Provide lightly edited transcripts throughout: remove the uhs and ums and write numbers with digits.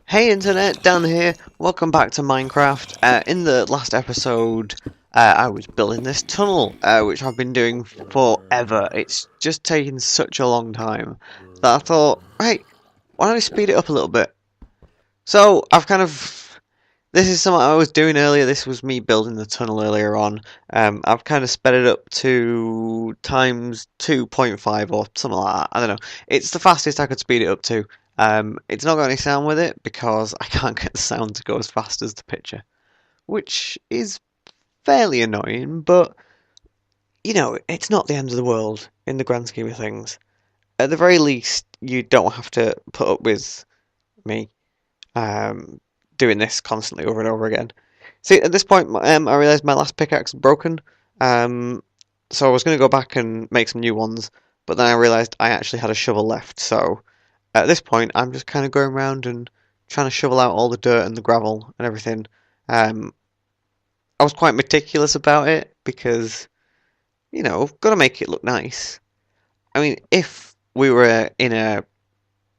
Hey internet, Dan here. Welcome back to Minecraft. In the last episode, I was building this tunnel, which I've been doing forever. It's just taken such a long time that I thought, hey, why don't I speed it up a little bit? So this is something I was doing earlier. This was me building the tunnel earlier on. I've kind of sped it up to times 2.5 or something like that. I don't know. It's the fastest I could speed it up to. It's not got any sound with it because I can't get the sound to go as fast as the picture, which is fairly annoying, but it's not the end of the world in the grand scheme of things. At the very least, you don't have to put up with me doing this constantly over and over again. See, at this point, I realised my last pickaxe is broken, so I was going to go back and make some new ones, but then I realised I actually had a shovel left, so at this point, I'm just kind of going around and trying to shovel out all the dirt and the gravel and everything. Um, I was quite meticulous about it because, I've got to make it look nice. I mean, if we were in a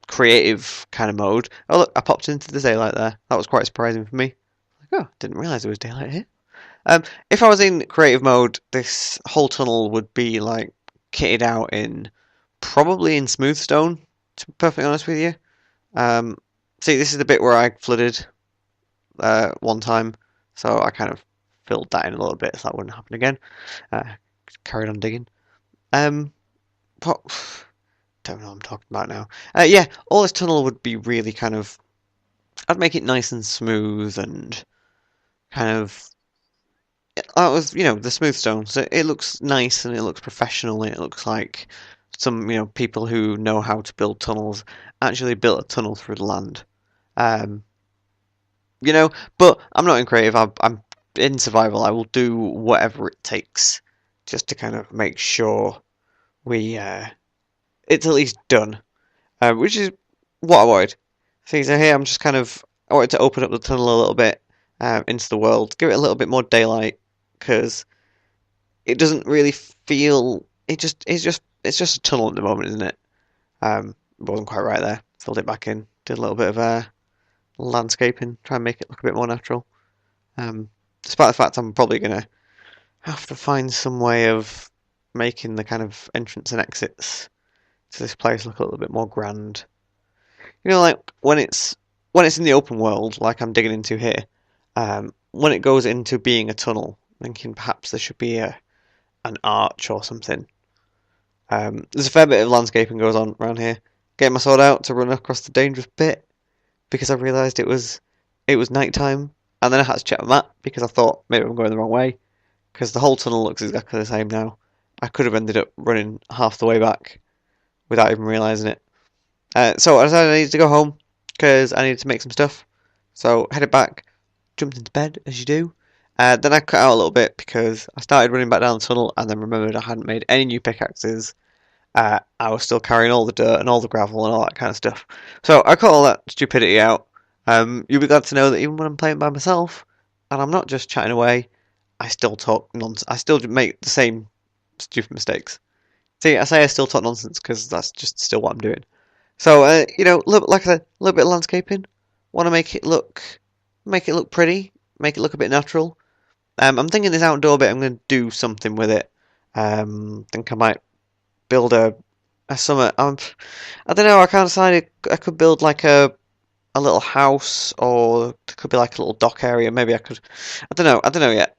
creative kind of mode. Oh look, I popped into the daylight there. That was quite surprising for me. Like, oh, didn't realise there was daylight here. If I was in creative mode, this whole tunnel would be like kitted out in probably in smooth stone. To be perfectly honest with you. Um, See, this is the bit where I flooded one time, so I kind of filled that in a little bit so that wouldn't happen again. Uh, Carried on digging. Um, what? Don't know what I'm talking about now. Yeah, all this tunnel would be really kind of. I'd make it nice and smooth and kind of. That was, the smooth stone. So it looks nice and it looks professional and it looks like some, people who know how to build tunnels actually built a tunnel through the land. Um, you know, but I'm not in creative. I'm in survival. I will do whatever it takes just to kind of make sure we it's at least done, which is what I wanted. See, so here I'm just I wanted to open up the tunnel a little bit into the world, give it a little bit more daylight because it doesn't really feel. It's just a tunnel at the moment, isn't it? It wasn't quite right there. Filled it back in. Did a little bit of landscaping, try and make it look a bit more natural. Despite the fact I'm probably gonna have to find some way of making the kind of entrance and exits to this place look a little bit more grand. Like when it's in the open world, like I'm digging into here. When it goes into being a tunnel, thinking perhaps there should be an arch or something. There's a fair bit of landscaping goes on around here. Getting my sword out to run across the dangerous bit because I realised it was night time, and then I had to check the map because I thought maybe I'm going the wrong way because the whole tunnel looks exactly the same now. I could have ended up running half the way back without even realising it. So I decided I needed to go home because I needed to make some stuff. So headed back, jumped into bed as you do. Then I cut out a little bit because I started running back down the tunnel and then remembered I hadn't made any new pickaxes. I was still carrying all the dirt and all the gravel and all that kind of stuff. So I cut all that stupidity out. You'll be glad to know that even when I'm playing by myself, and I'm not just chatting away, I still talk nonsense. I still make the same stupid mistakes. See, I say I still talk nonsense because that's just still what I'm doing. So, like I said, a little bit of landscaping. Want to make it look pretty, make it look a bit natural. I'm thinking this outdoor bit. I'm going to do something with it. Think I might build a summit. I don't know. I kind of decided I could build like a little house, or it could be like a little dock area. Maybe I could. I don't know. I don't know yet.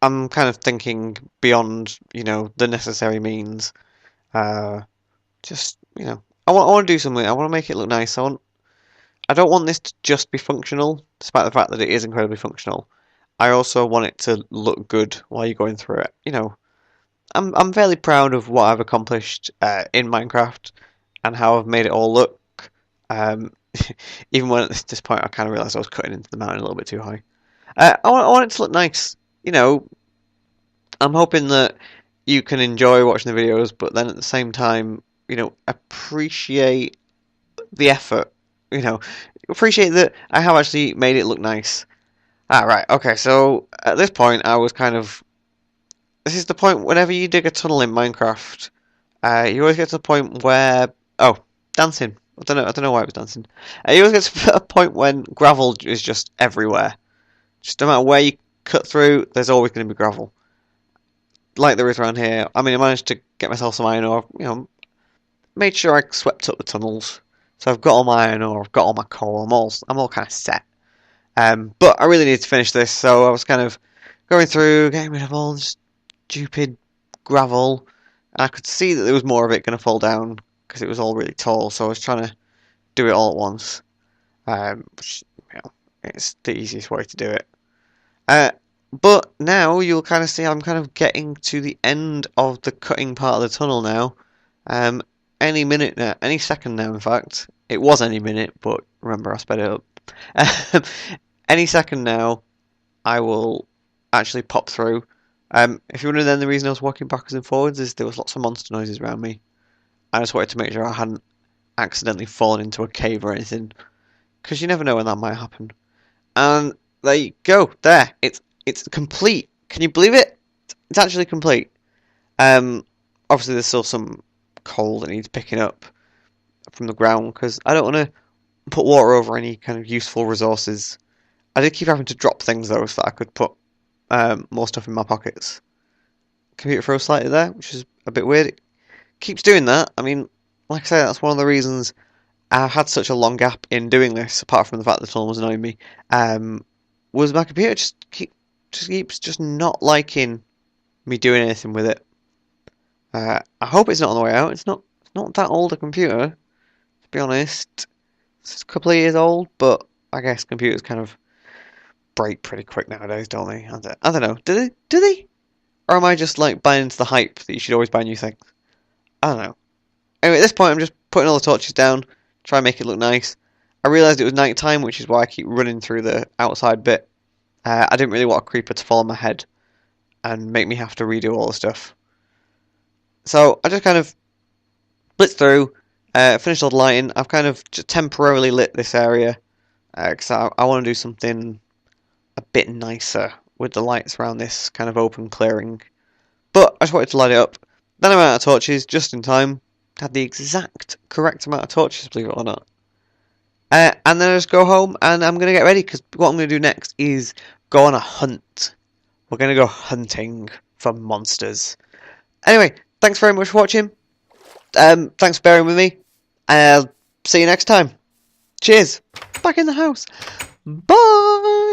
I'm kind of thinking beyond, the necessary means. Just, I want to do something. I want to make it look nice. I don't want this to just be functional, despite the fact that it is incredibly functional. I also want it to look good while you're going through it. I'm fairly proud of what I've accomplished in Minecraft and how I've made it all look. Um, Even when at this point I kind of realised I was cutting into the mountain a little bit too high. I want it to look nice. I'm hoping that you can enjoy watching the videos, but then at the same time, appreciate the effort. Appreciate that I have actually made it look nice. Right, okay, so at this point I was kind of. This is the point whenever you dig a tunnel in Minecraft, you always get to the point where. Oh, dancing. I don't know why it was dancing. You always get to a point when gravel is just everywhere. Just no matter where you cut through, there's always going to be gravel. Like there is around here. I mean, I managed to get myself some iron ore, made sure I swept up the tunnels. So I've got all my iron ore, I've got all my coal, I'm all kind of set. But I really need to finish this, so I was kind of going through, getting rid of all this stupid gravel. And I could see that there was more of it going to fall down because it was all really tall, so I was trying to do it all at once. Which, it's the easiest way to do it. But now you'll kind of see I'm kind of getting to the end of the cutting part of the tunnel now. Any minute now, any second now, in fact. It was any minute, but remember I sped it up. Any second now, I will actually pop through. If you wonder then, the reason I was walking backwards and forwards is there was lots of monster noises around me. I just wanted to make sure I hadn't accidentally fallen into a cave or anything, because you never know when that might happen. And there you go. There, it's complete. Can you believe it? It's actually complete. Obviously there's still some coal that needs picking up from the ground because I don't want to put water over any kind of useful resources. I did keep having to drop things though so that I could put more stuff in my pockets. Computer froze slightly there, which is a bit weird. It keeps doing that. I mean, like I say, that's one of the reasons I had such a long gap in doing this, apart from the fact that the tunnel was annoying me. Was my computer keeps just not liking me doing anything with it. I hope it's not on the way out. It's not that old a computer, to be honest. It's a couple of years old, but I guess computers kind of break pretty quick nowadays, don't they? I don't know. Do they? Or am I just like buying into the hype that you should always buy new things? I don't know. Anyway, at this point, I'm just putting all the torches down, try and make it look nice. I realised it was night time, which is why I keep running through the outside bit. I didn't really want a creeper to fall on my head and make me have to redo all the stuff. So I just kind of blitzed through, finished all the lighting. I've kind of just temporarily lit this area because I want to do something a bit nicer with the lights around this kind of open clearing. But I just wanted to light it up. Then I ran out of torches just in time. Had the exact correct amount of torches, believe it or not. And then I just go home and I'm going to get ready because what I'm going to do next is go on a hunt. We're going to go hunting for monsters. Anyway, thanks very much for watching. Thanks for bearing with me. I'll see you next time. Cheers. Back in the house. Bye.